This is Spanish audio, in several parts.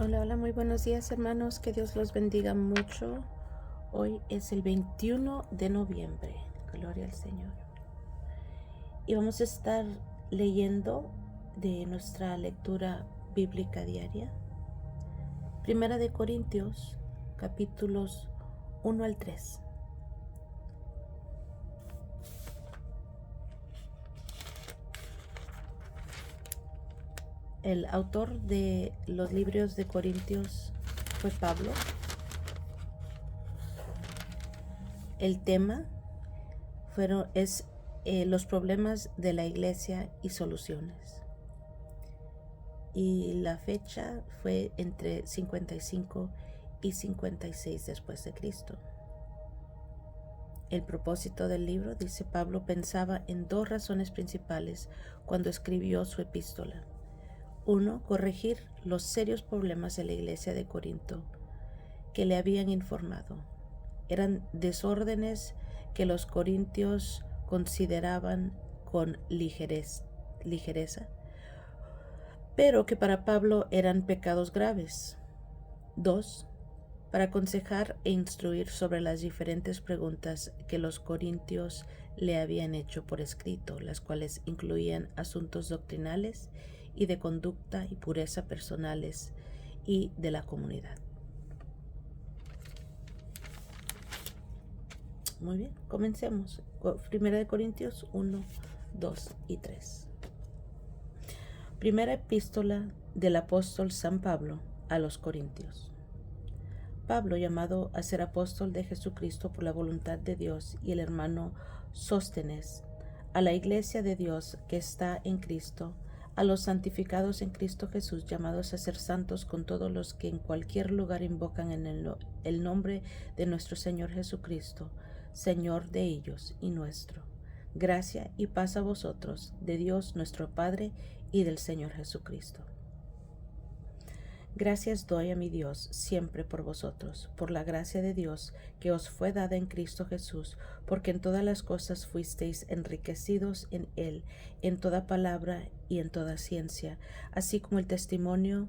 Hola, hola, muy buenos días hermanos, que Dios los bendiga mucho. Hoy es el 21 de noviembre, gloria al Señor. Y vamos a estar leyendo de nuestra lectura bíblica diaria, Primera de Corintios, capítulos 1 al 3. El autor de los libros de Corintios fue Pablo. El tema es los problemas de la iglesia y soluciones. Y la fecha fue entre 55 y 56 después de Cristo. El propósito del libro, dice Pablo, pensaba en dos razones principales cuando escribió su epístola. Uno, corregir los serios problemas de la iglesia de Corinto que le habían informado. Eran desórdenes que los corintios consideraban con ligereza, pero que para Pablo eran pecados graves. 2. Para aconsejar e instruir sobre las diferentes preguntas que los corintios le habían hecho por escrito, las cuales incluían asuntos doctrinales y de conducta y pureza personales y de la comunidad. Muy bien, comencemos. Primera de Corintios 1, 2 y 3. Primera epístola del apóstol San Pablo a los Corintios. Pablo, llamado a ser apóstol de Jesucristo por la voluntad de Dios, y el hermano Sóstenes, a la iglesia de Dios que está en Cristo, a los santificados en Cristo Jesús, llamados a ser santos con todos los que en cualquier lugar invocan en el nombre de nuestro Señor Jesucristo, Señor de ellos y nuestro. Gracia y paz a vosotros, de Dios nuestro Padre y del Señor Jesucristo. Gracias doy a mi Dios siempre por vosotros, por la gracia de Dios que os fue dada en Cristo Jesús, porque en todas las cosas fuisteis enriquecidos en Él, en toda palabra y en toda ciencia, así como el testimonio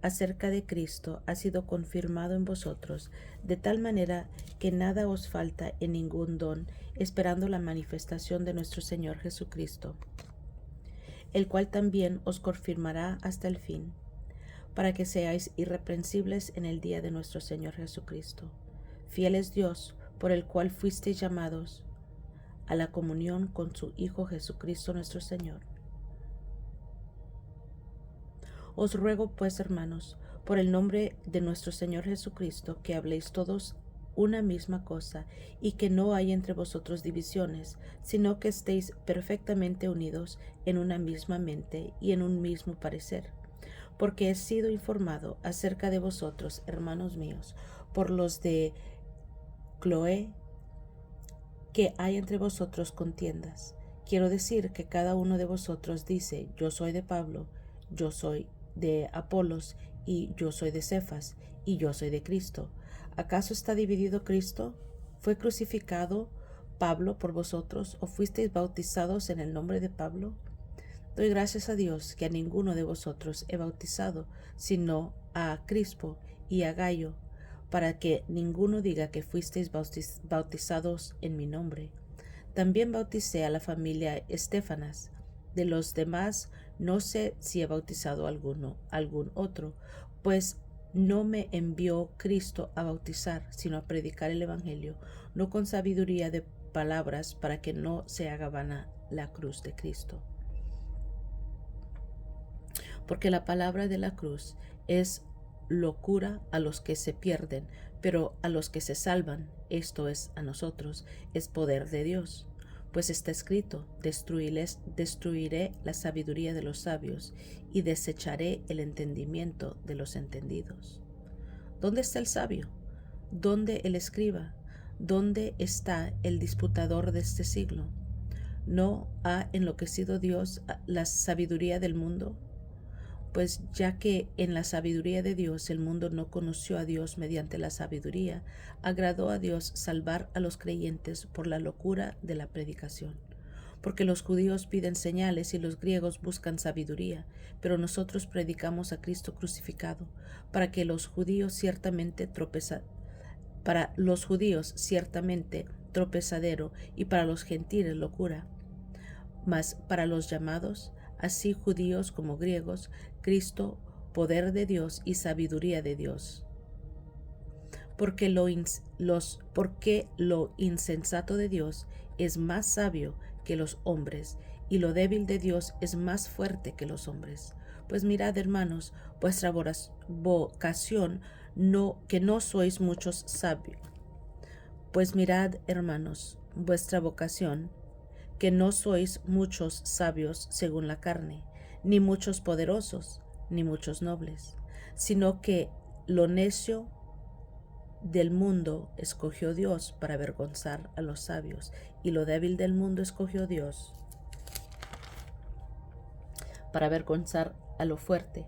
acerca de Cristo ha sido confirmado en vosotros, de tal manera que nada os falta en ningún don, esperando la manifestación de nuestro Señor Jesucristo, el cual también os confirmará hasta el fin, para que seáis irreprensibles en el día de nuestro Señor Jesucristo. Fiel es Dios, por el cual fuisteis llamados a la comunión con su Hijo Jesucristo nuestro Señor. Os ruego pues, hermanos, por el nombre de nuestro Señor Jesucristo, que habléis todos una misma cosa, y que no hay entre vosotros divisiones, sino que estéis perfectamente unidos en una misma mente y en un mismo parecer. Porque he sido informado acerca de vosotros, hermanos míos, por los de Cloé, que hay entre vosotros contiendas. Quiero decir que cada uno de vosotros dice: yo soy de Pablo, yo soy de Apolos, y yo soy de Cefas, y yo soy de Cristo. ¿Acaso está dividido Cristo? ¿Fue crucificado Pablo por vosotros, o fuisteis bautizados en el nombre de Pablo? Doy gracias a Dios que a ninguno de vosotros he bautizado, sino a Crispo y a Gayo, para que ninguno diga que fuisteis bautizados en mi nombre. También bauticé a la familia Estéfanas. De los demás no sé si he bautizado algún otro, pues no me envió Cristo a bautizar, sino a predicar el Evangelio, no con sabiduría de palabras, para que no se haga vana la cruz de Cristo. Porque la palabra de la cruz es locura a los que se pierden, pero a los que se salvan, esto es, a nosotros, es poder de Dios. Pues está escrito: destruiré la sabiduría de los sabios y desecharé el entendimiento de los entendidos. ¿Dónde está el sabio? ¿Dónde el escriba? ¿Dónde está el disputador de este siglo? ¿No ha enloquecido Dios la sabiduría del mundo? Pues ya que en la sabiduría de Dios el mundo no conoció a Dios mediante la sabiduría, agradó a Dios salvar a los creyentes por la locura de la predicación. Porque los judíos piden señales y los griegos buscan sabiduría, pero nosotros predicamos a Cristo crucificado, para los judíos ciertamente tropezadero y para los gentiles locura, mas para los llamados, así judíos como griegos, Cristo, poder de Dios y sabiduría de Dios. Porque lo insensato de Dios es más sabio que los hombres, y lo débil de Dios es más fuerte que los hombres. Pues mirad, hermanos, vuestra vocación, que no sois muchos sabios. Pues mirad, hermanos, vuestra vocación, que no sois muchos sabios según la carne, ni muchos poderosos, ni muchos nobles, sino que lo necio del mundo escogió Dios para avergonzar a los sabios, y lo débil del mundo escogió Dios para avergonzar a lo fuerte,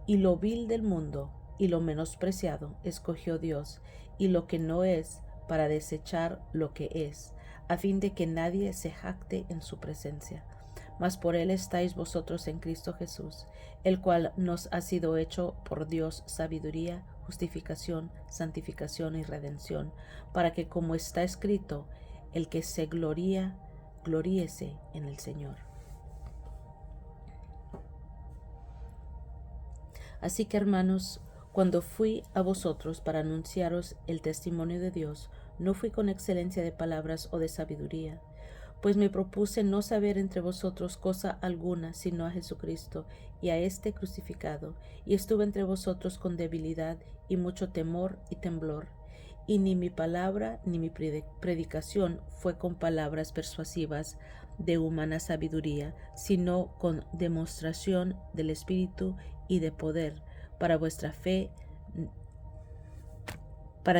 y lo vil del mundo y lo menospreciado escogió Dios, y lo que no es, para desechar lo que es, a fin de que nadie se jacte en su presencia. Mas por él estáis vosotros en Cristo Jesús, el cual nos ha sido hecho por Dios sabiduría, justificación, santificación y redención, para que, como está escrito, el que se gloría, gloríese en el Señor. Así que, hermanos, cuando fui a vosotros para anunciaros el testimonio de Dios, no fui con excelencia de palabras o de sabiduría, pues me propuse no saber entre vosotros cosa alguna sino a Jesucristo y a este crucificado, y estuve entre vosotros con debilidad y mucho temor y temblor. Y ni mi palabra ni mi predicación fue con palabras persuasivas de humana sabiduría, sino con demostración del Espíritu y de poder, para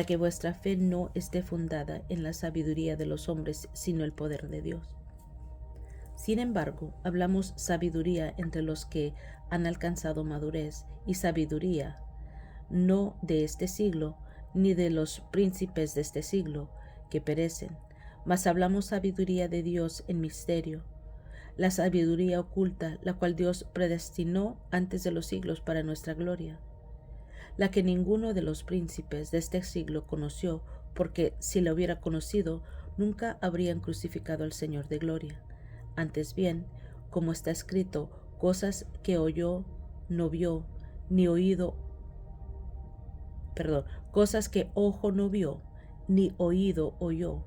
que vuestra fe no esté fundada en la sabiduría de los hombres, sino el poder de Dios. Sin embargo, hablamos sabiduría entre los que han alcanzado madurez, y sabiduría no de este siglo, ni de los príncipes de este siglo, que perecen, mas hablamos sabiduría de Dios en misterio, la sabiduría oculta, la cual Dios predestinó antes de los siglos para nuestra gloria, la que ninguno de los príncipes de este siglo conoció, porque si la hubiera conocido, nunca habrían crucificado al Señor de gloria. Antes bien, como está escrito, cosas que no vio, ni cosas que ojo no vio, ni oído oyó,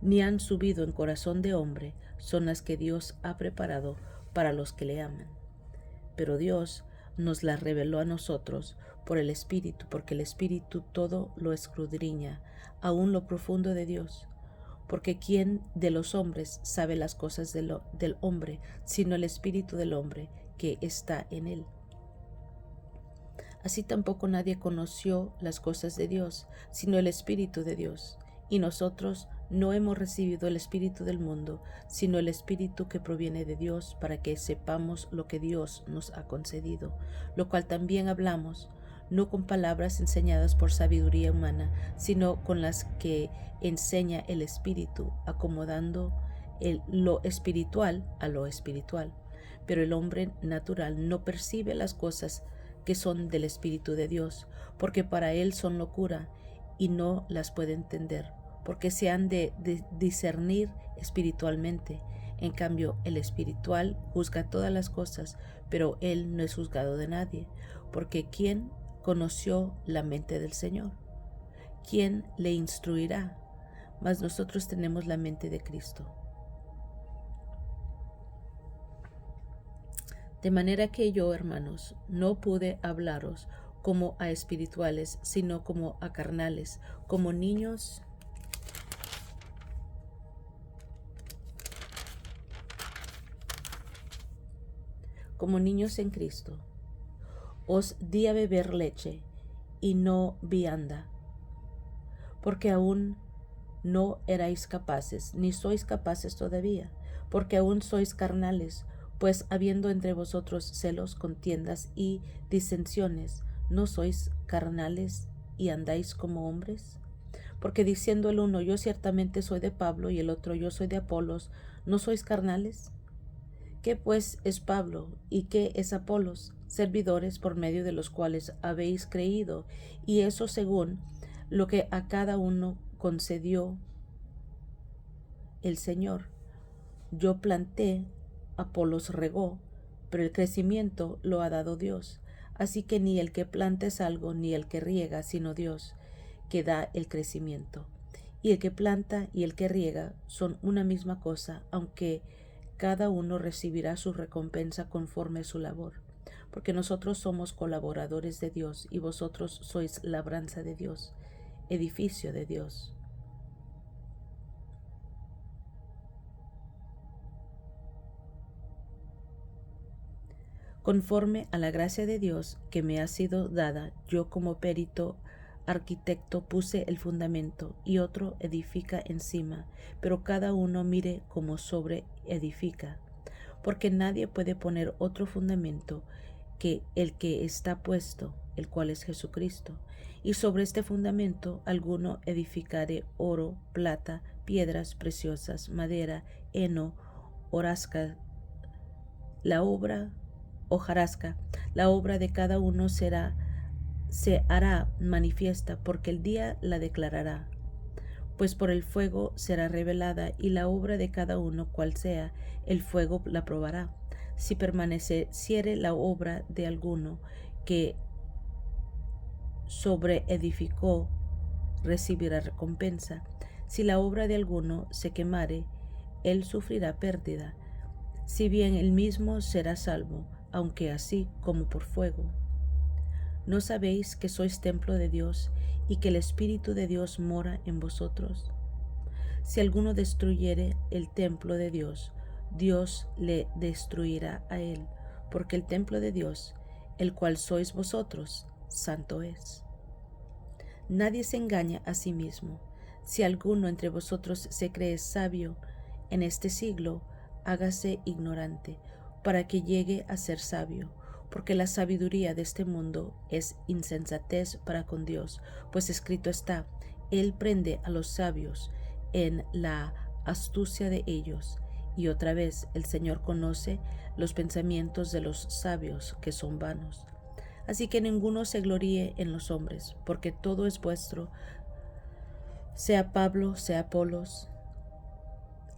ni han subido en corazón de hombre, son las que Dios ha preparado para los que le aman. Pero Dios nos las reveló a nosotros por el Espíritu, porque el Espíritu todo lo escudriña, aún lo profundo de Dios. Porque ¿quién de los hombres sabe las cosas del hombre, sino el Espíritu del hombre que está en él? Así tampoco nadie conoció las cosas de Dios, sino el Espíritu de Dios. Y nosotros no hemos recibido el Espíritu del mundo, sino el Espíritu que proviene de Dios, para que sepamos lo que Dios nos ha concedido, lo cual también hablamos, no con palabras enseñadas por sabiduría humana, sino con las que enseña el Espíritu, acomodando lo espiritual a lo espiritual. Pero el hombre natural no percibe las cosas que son del Espíritu de Dios, porque para él son locura, y no las puede entender, porque se han de discernir espiritualmente. En cambio, el espiritual juzga todas las cosas, pero él no es juzgado de nadie, porque ¿quién conoció la mente del Señor? ¿Quién le instruirá? Mas nosotros tenemos la mente de Cristo. De manera que yo, hermanos, no pude hablaros como a espirituales, sino como a carnales, como niños en Cristo. Os di a beber leche y no vianda, porque aún no erais capaces, ni sois capaces todavía, porque aún sois carnales. Pues habiendo entre vosotros celos, contiendas y disensiones, ¿no sois carnales y andáis como hombres? Porque diciendo el uno, yo ciertamente soy de Pablo, y el otro, yo soy de Apolos, ¿No sois carnales? ¿Qué pues es Pablo y qué es Apolos? Servidores por medio de los cuales habéis creído, y eso según lo que a cada uno concedió el Señor. Yo planté, Apolos regó, pero el crecimiento lo ha dado Dios. Así que ni el que planta es algo, ni el que riega, sino Dios, que da el crecimiento. Y el que planta y el que riega son una misma cosa, aunque cada uno recibirá su recompensa conforme a su labor. Porque nosotros somos colaboradores de Dios y vosotros sois labranza de Dios, edificio de Dios. Conforme a la gracia de Dios que me ha sido dada, yo como perito arquitecto puse el fundamento y otro edifica encima, pero cada uno mire como sobre edifica, porque nadie puede poner otro fundamento que el que está puesto, el cual es Jesucristo. Y sobre este fundamento alguno edificare oro, plata, piedras preciosas, madera, heno, hojarasca. La obra de cada uno se hará manifiesta, porque el día la declarará, pues por el fuego será revelada, y la obra de cada uno, cual sea, el fuego la probará. Si permaneciere la obra de alguno que sobreedificó, recibirá recompensa. Si la obra de alguno se quemare, él sufrirá pérdida, si bien él mismo será salvo, aunque así como por fuego. ¿No sabéis que sois templo de Dios y que el Espíritu de Dios mora en vosotros? Si alguno destruyere el templo de Dios, Dios le destruirá a él, porque el templo de Dios, el cual sois vosotros, santo es. Nadie se engaña a sí mismo. Si alguno entre vosotros se cree sabio en este siglo, hágase ignorante, para que llegue a ser sabio, porque la sabiduría de este mundo es insensatez para con Dios, pues escrito está, Él prende a los sabios en la astucia de ellos. Y otra vez, el Señor conoce los pensamientos de los sabios, que son vanos. Así que ninguno se gloríe en los hombres, porque todo es vuestro, sea Pablo, sea Apolos,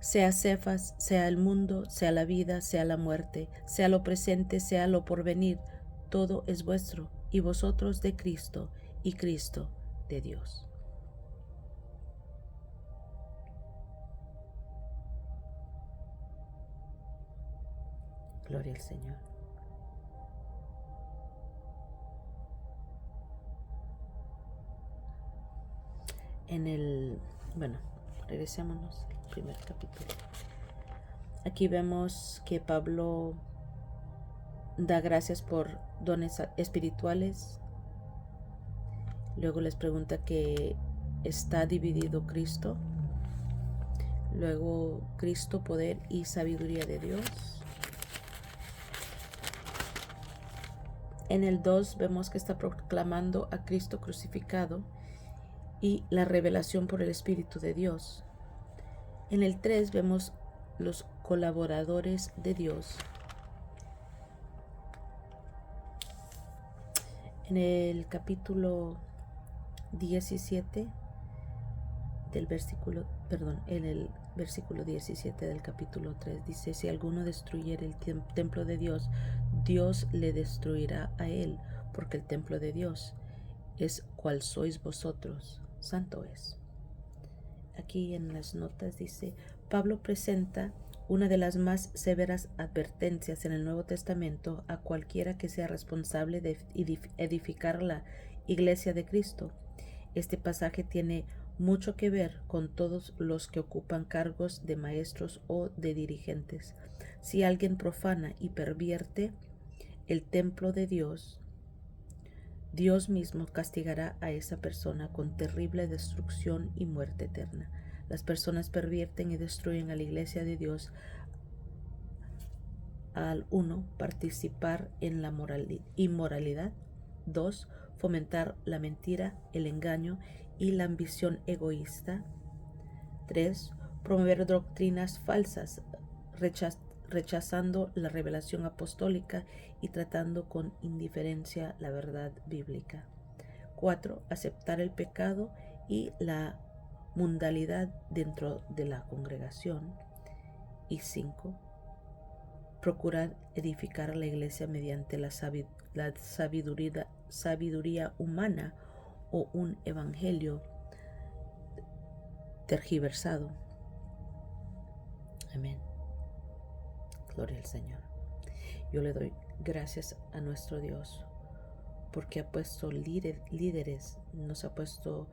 sea Cefas, sea el mundo, sea la vida, sea la muerte, sea lo presente, sea lo porvenir, todo es vuestro, y vosotros de Cristo, y Cristo de Dios. Gloria al Señor. Regresémonos al primer capítulo. Aquí vemos que Pablo da gracias por dones espirituales. Luego les pregunta que está dividido Cristo. Luego Cristo, poder y sabiduría de Dios. En el 2 vemos que está proclamando a Cristo crucificado y la revelación por el Espíritu de Dios. En el 3 vemos los colaboradores de Dios. En el capítulo 17 en el versículo 17 del capítulo 3 dice, si alguno destruyere el templo de Dios, Dios le destruirá a él, porque el templo de Dios es cual sois vosotros, santo es. Aquí en las notas dice, Pablo presenta una de las más severas advertencias en el Nuevo Testamento a cualquiera que sea responsable de edificar la iglesia de Cristo. Este pasaje tiene mucho que ver con todos los que ocupan cargos de maestros o de dirigentes. Si alguien profana y pervierte el templo de Dios, Dios mismo castigará a esa persona con terrible destrucción y muerte eterna. Las personas pervierten y destruyen a la iglesia de Dios al 1. Participar en la inmoralidad. 2. Fomentar la mentira, el engaño y la ambición egoísta. 3. Promover doctrinas falsas rechazando la revelación apostólica y tratando con indiferencia la verdad bíblica. 4. Aceptar el pecado y la mundalidad dentro de la congregación. Y 5. Procurar edificar a la iglesia mediante la sabiduría humana o un evangelio tergiversado. Amén. Gloria al Señor. Yo le doy gracias a nuestro Dios porque ha puesto líderes, nos ha puesto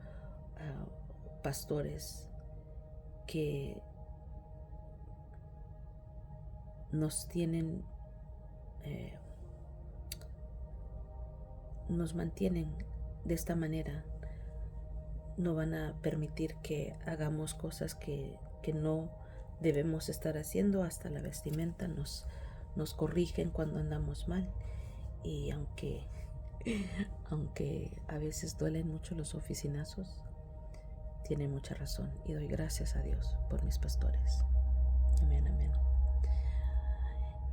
pastores que nos tienen, nos mantienen de esta manera. No van a permitir que hagamos cosas que no debemos estar haciendo. Hasta la vestimenta nos corrigen cuando andamos mal. Y aunque a veces duelen mucho los oficinazos, tiene mucha razón. Y doy gracias a Dios por mis pastores. Amén, amén.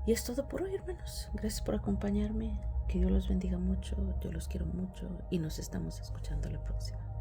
Y es todo por hoy, hermanos. Gracias por acompañarme. Que Dios los bendiga mucho. Yo los quiero mucho. Y nos estamos escuchando la próxima.